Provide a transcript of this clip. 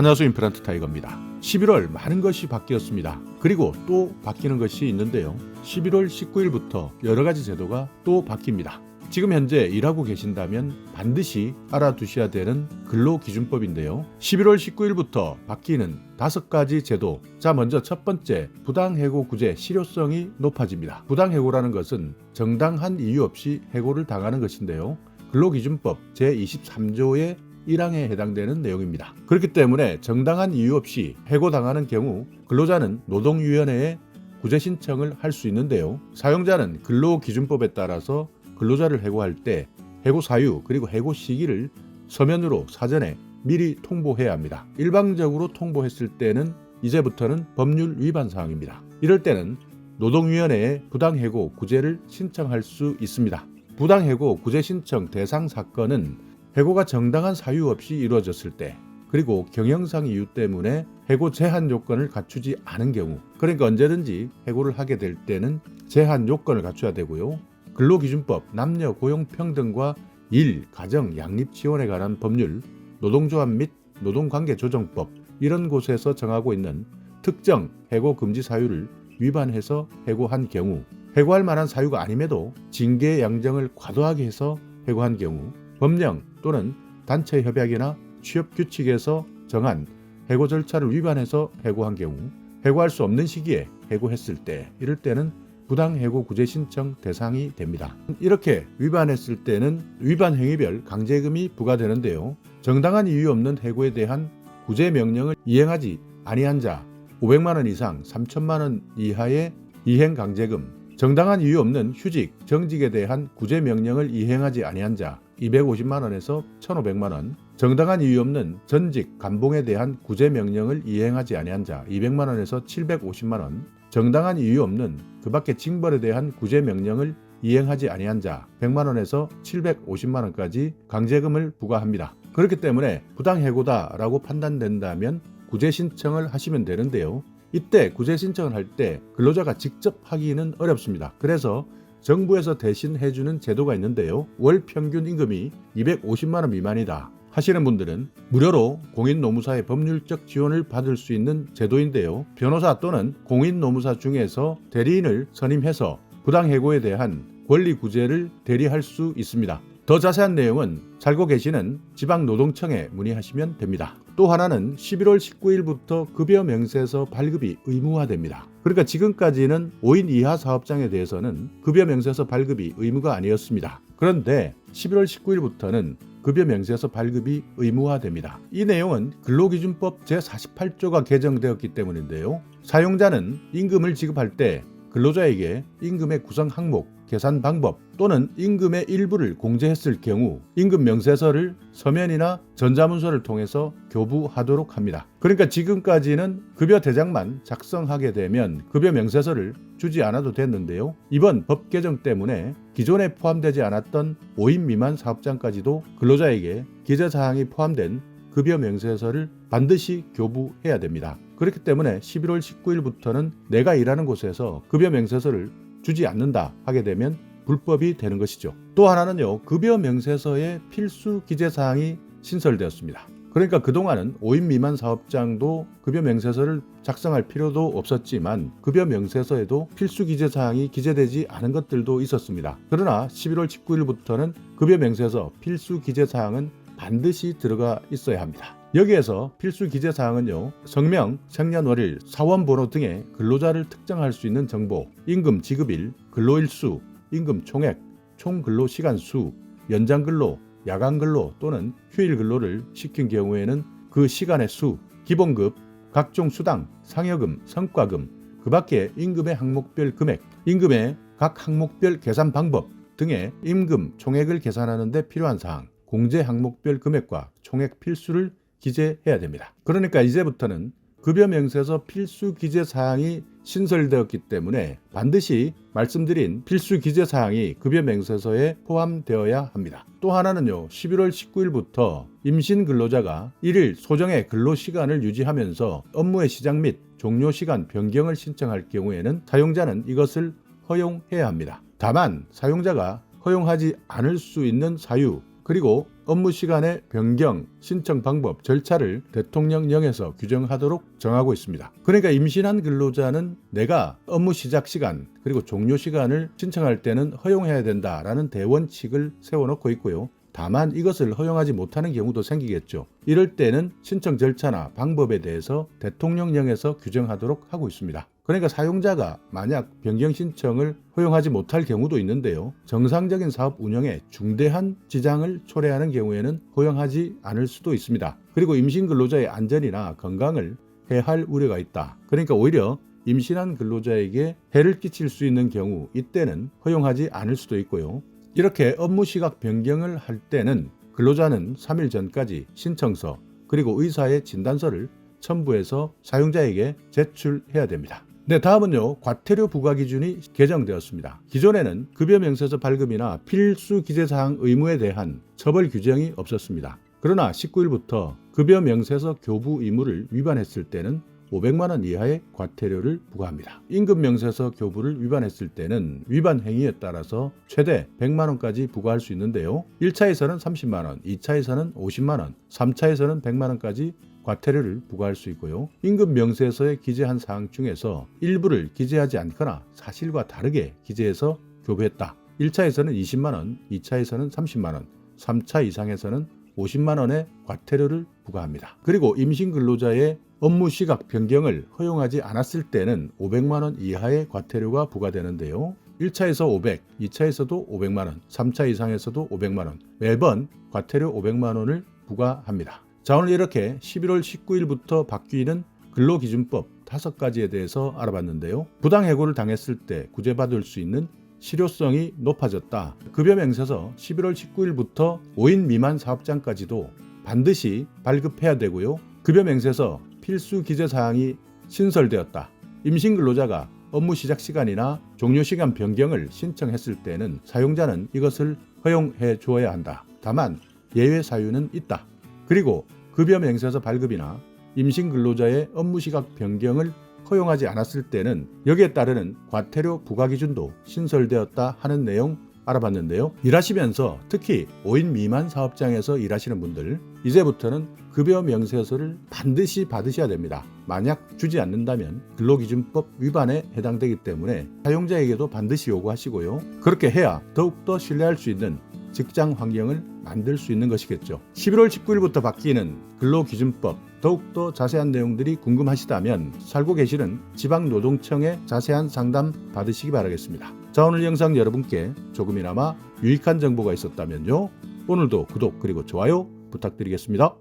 안녕하세요. 임플란트 타이거입니다. 11월 많은 것이 바뀌었습니다. 그리고 또 바뀌는 것이 있는데요. 11월 19일부터 여러 가지 제도가 또 바뀝니다. 지금 현재 일하고 계신다면 반드시 알아두셔야 되는 근로기준법인데요. 11월 19일부터 바뀌는 5가지 제도. 자, 먼저 첫 번째, 부당해고구제 실효성이 높아집니다. 부당해고라는 것은 정당한 이유 없이 해고를 당하는 것인데요. 근로기준법 제23조의 1항에 해당되는 내용입니다. 그렇기 때문에 정당한 이유 없이 해고당하는 경우 근로자는 노동위원회에 구제 신청을 할 수 있는데요. 사용자는 근로기준법에 따라서 근로자를 해고할 때 해고 사유 그리고 해고 시기를 서면으로 사전에 미리 통보해야 합니다. 일방적으로 통보했을 때는 이제부터는 법률 위반 사항입니다. 이럴 때는 노동위원회에 부당해고 구제를 신청할 수 있습니다. 부당해고 구제 신청 대상 사건은 해고가 정당한 사유 없이 이루어졌을 때, 그리고 경영상 이유 때문에 해고 제한 요건을 갖추지 않은 경우, 그러니까 언제든지 해고를 하게 될 때는 제한 요건을 갖춰야 되고요. 근로기준법, 남녀 고용평등과 일, 가정, 양립 지원에 관한 법률, 노동조합 및 노동관계조정법 이런 곳에서 정하고 있는 특정 해고 금지 사유를 위반해서 해고한 경우, 해고할 만한 사유가 아님에도 징계 양정을 과도하게 해서 해고한 경우, 법령 또는 단체 협약이나 취업 규칙에서 정한 해고 절차를 위반해서 해고한 경우, 해고할 수 없는 시기에 해고했을 때, 이럴 때는 부당해고 구제 신청 대상이 됩니다. 이렇게 위반했을 때는 위반 행위별 강제금이 부과되는데요. 정당한 이유 없는 해고에 대한 구제 명령을 이행하지 아니한 자 500만 원 이상 3천만 원 이하의 이행 강제금, 정당한 이유 없는 휴직, 정직에 대한 구제 명령을 이행하지 아니한 자 250만 원에서 1,500만 원, 정당한 이유 없는 전직, 감봉에 대한 구제 명령을 이행하지 아니한 자 200만 원에서 750만 원, 정당한 이유 없는 그 밖의 징벌에 대한 구제 명령을 이행하지 아니한 자 100만 원에서 750만 원까지 강제금을 부과합니다. 그렇기 때문에 부당해고다라고 판단된다면 구제 신청을 하시면 되는데요. 이때 구제 신청을 할 때 근로자가 직접 하기는 어렵습니다. 그래서 정부에서 대신 해주는 제도가 있는데요. 월 평균 임금이 250만 원 미만이다 하시는 분들은 무료로 공인노무사의 법률적 지원을 받을 수 있는 제도인데요. 변호사 또는 공인노무사 중에서 대리인을 선임해서 부당해고에 대한 권리 구제를 대리할 수 있습니다. 더 자세한 내용은 살고 계시는 지방노동청에 문의하시면 됩니다. 또 하나는 11월 19일부터 급여 명세서 발급이 의무화됩니다. 그러니까 지금까지는 5인 이하 사업장에 대해서는 급여 명세서 발급이 의무가 아니었습니다. 그런데 11월 19일부터는 급여 명세서 발급이 의무화됩니다. 이 내용은 근로기준법 제48조가 개정되었기 때문인데요. 사용자는 임금을 지급할 때 근로자에게 임금의 구성 항목, 계산 방법 또는 임금의 일부를 공제했을 경우 임금 명세서를 서면이나 전자문서를 통해서 교부하도록 합니다. 그러니까 지금까지는 급여 대장만 작성하게 되면 급여 명세서를 주지 않아도 됐는데요. 이번 법 개정 때문에 기존에 포함되지 않았던 5인 미만 사업장까지도 근로자에게 기재사항이 포함된 급여 명세서를 반드시 교부해야 됩니다. 그렇기 때문에 11월 19일부터는 내가 일하는 곳에서 급여 명세서를 주지 않는다 하게 되면 불법이 되는 것이죠. 또 하나는요, 급여 명세서에 필수 기재사항이 신설되었습니다. 그러니까 그동안은 5인 미만 사업장도 급여 명세서를 작성할 필요도 없었지만 급여 명세서에도 필수 기재사항이 기재되지 않은 것들도 있었습니다. 그러나 11월 19일부터는 급여 명세서 필수 기재사항은 반드시 들어가 있어야 합니다. 여기에서 필수 기재사항은요, 성명, 생년월일, 사원번호 등의 근로자를 특정할 수 있는 정보, 임금 지급일, 근로일수, 임금 총액, 총근로시간수, 연장근로, 야간근로 또는 휴일근로를 시킨 경우에는 그 시간의 수, 기본급, 각종 수당, 상여금, 성과금, 그 밖에 임금의 항목별 금액, 임금의 각 항목별 계산 방법 등의 임금 총액을 계산하는 데 필요한 사항, 공제 항목별 금액과 총액 필수를 기재해야 됩니다. 그러니까 이제부터는 급여 명세서 필수 기재사항이 신설되었기 때문에 반드시 말씀드린 필수 기재사항이 급여 명세서에 포함되어야 합니다. 또 하나는요, 11월 19일부터 임신 근로자가 1일 소정의 근로시간을 유지하면서 업무의 시작 및 종료시간 변경을 신청할 경우에는 사용자는 이것을 허용해야 합니다. 다만 사용자가 허용하지 않을 수 있는 사유, 그리고 업무 시간의 변경, 신청 방법, 절차를 대통령령에서 규정하도록 정하고 있습니다. 그러니까 임신한 근로자는 내가 업무 시작 시간 그리고 종료 시간을 신청할 때는 허용해야 된다라는 대원칙을 세워놓고 있고요. 다만 이것을 허용하지 못하는 경우도 생기겠죠. 이럴 때는 신청 절차나 방법에 대해서 대통령령에서 규정하도록 하고 있습니다. 그러니까 사용자가 만약 변경 신청을 허용하지 못할 경우도 있는데요. 정상적인 사업 운영에 중대한 지장을 초래하는 경우에는 허용하지 않을 수도 있습니다. 그리고 임신 근로자의 안전이나 건강을 해할 우려가 있다. 그러니까 오히려 임신한 근로자에게 해를 끼칠 수 있는 경우 이때는 허용하지 않을 수도 있고요. 이렇게 업무 시각 변경을 할 때는 근로자는 3일 전까지 신청서 그리고 의사의 진단서를 첨부해서 사용자에게 제출해야 됩니다. 네, 다음은요. 과태료 부과 기준이 개정되었습니다. 기존에는 급여 명세서 발급이나 필수 기재사항 의무에 대한 처벌 규정이 없었습니다. 그러나 19일부터 급여 명세서 교부 의무를 위반했을 때는 500만 원 이하의 과태료를 부과합니다. 임금 명세서 교부를 위반했을 때는 위반 행위에 따라서 최대 100만 원까지 부과할 수 있는데요. 1차에서는 30만 원, 2차에서는 50만 원, 3차에서는 100만 원까지 과태료를 부과할 수 있고요. 임금 명세서에 기재한 사항 중에서 일부를 기재하지 않거나 사실과 다르게 기재해서 교부했다. 1차에서는 20만 원, 2차에서는 30만 원, 3차 이상에서는 50만 원의 과태료를 부과합니다. 그리고 임신 근로자의 업무 시각 변경을 허용하지 않았을 때는 500만 원 이하의 과태료가 부과되는데요. 1차에서 500, 2차에서도 500만 원, 3차 이상에서도 500만 원, 매번 과태료 500만 원을 부과합니다. 자, 오늘 이렇게 11월 19일부터 바뀌는 근로기준법 5가지에 대해서 알아봤는데요. 부당해고를 당했을 때 구제받을 수 있는 실효성이 높아졌다. 급여 명세서 11월 19일부터 5인 미만 사업장까지도 반드시 발급해야 되고요. 급여 명세서 필수 기재사항이 신설되었다. 임신 근로자가 업무 시작 시간이나 종료 시간 변경을 신청했을 때는 사용자는 이것을 허용해 주어야 한다. 다만 예외 사유는 있다. 그리고 급여 명세서 발급이나 임신 근로자의 업무 시각 변경을 허용하지 않았을 때는 여기에 따르는 과태료 부과 기준도 신설되었다 하는 내용 알아봤는데요. 일하시면서 특히 5인 미만 사업장에서 일하시는 분들 이제부터는 급여 명세서를 반드시 받으셔야 됩니다. 만약 주지 않는다면 근로기준법 위반에 해당되기 때문에 사용자에게도 반드시 요구하시고요. 그렇게 해야 더욱더 신뢰할 수 있는 직장 환경을 만들 수 있는 것이겠죠. 11월 19일부터 바뀌는 근로기준법 더욱더 자세한 내용들이 궁금하시다면 살고 계시는 지방노동청에 자세한 상담 받으시기 바라겠습니다. 자, 오늘 영상 여러분께 조금이나마 유익한 정보가 있었다면요. 오늘도 구독 그리고 좋아요 부탁드리겠습니다.